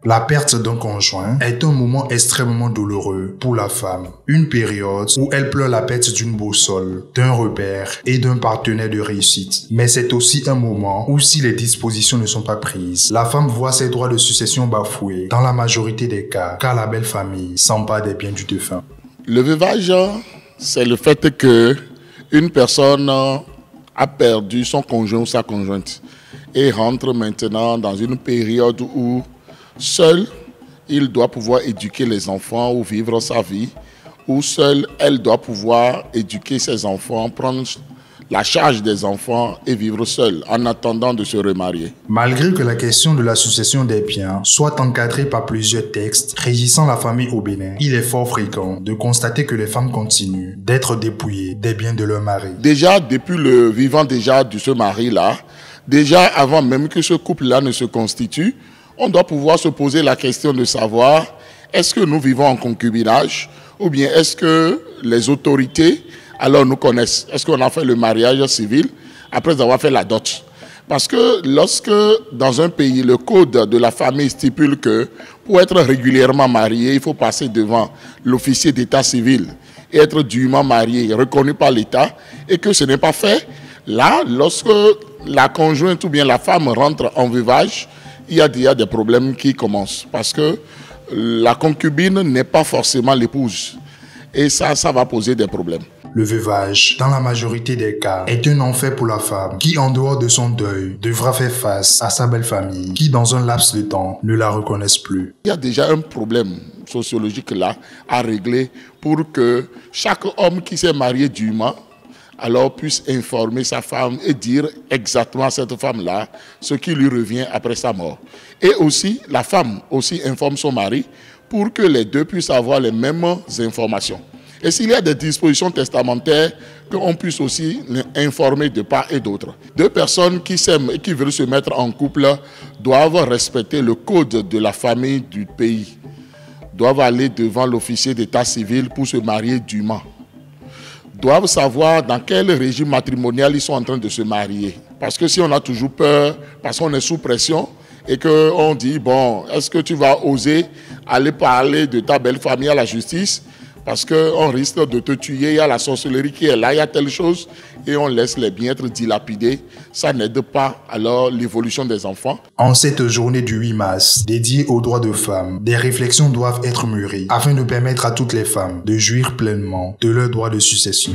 La perte d'un conjoint est un moment extrêmement douloureux pour la femme. Une période où elle pleure la perte d'une boussole, d'un repère et d'un partenaire de réussite. Mais c'est aussi un moment où si les dispositions ne sont pas prises, la femme voit ses droits de succession bafoués dans la majorité des cas, car la belle famille s'empare des biens du défunt. Le veuvage, c'est le fait que une personne a perdu son conjoint ou sa conjointe et rentre maintenant dans une période où seul, il doit pouvoir éduquer les enfants ou vivre sa vie, ou seule, elle doit pouvoir éduquer ses enfants, prendre la charge des enfants et vivre seule en attendant de se remarier. Malgré que la question de la succession des biens soit encadrée par plusieurs textes régissant la famille au Bénin, il est fort fréquent de constater que les femmes continuent d'être dépouillées des biens de leur mari. Déjà, depuis le vivant de ce mari-là, déjà avant même que ce couple-là ne se constitue, on doit pouvoir se poser la question de savoir est-ce que nous vivons en concubinage ou bien est-ce que les autorités alors nous connaissent. Est-ce qu'on a fait le mariage civil après avoir fait la dot? Parce que lorsque dans un pays, le code de la famille stipule que pour être régulièrement marié, il faut passer devant l'officier d'état civil et être dûment marié, reconnu par l'État, et que ce n'est pas fait, là, lorsque la conjointe ou bien la femme rentre en veuvage, il y a déjà des problèmes qui commencent parce que la concubine n'est pas forcément l'épouse et ça va poser des problèmes. Le veuvage, dans la majorité des cas, est un enfer pour la femme qui, en dehors de son deuil, devra faire face à sa belle famille qui, dans un laps de temps, ne la reconnaissent plus. Il y a déjà un problème sociologique là à régler pour que chaque homme qui s'est marié dûment alors puisse informer sa femme et dire exactement à cette femme-là ce qui lui revient après sa mort. Et aussi, la femme aussi informe son mari pour que les deux puissent avoir les mêmes informations. Et s'il y a des dispositions testamentaires, qu'on puisse aussi informer de part et d'autre. Deux personnes qui s'aiment et qui veulent se mettre en couple doivent respecter le code de la famille du pays, doivent aller devant l'officier d'état civil pour se marier dûment, doivent savoir dans quel régime matrimonial ils sont en train de se marier. Parce que si on a toujours peur, parce qu'on est sous pression, et qu'on dit, bon, est-ce que tu vas oser aller parler de ta belle famille à la justice? Parce qu'on risque de te tuer, il y a la sorcellerie qui est là, il y a telle chose, et on laisse les biens être dilapidés. Ça n'aide pas alors l'évolution des enfants. En cette journée du 8 mars, dédiée aux droits de femmes, des réflexions doivent être mûries afin de permettre à toutes les femmes de jouir pleinement de leurs droits de succession.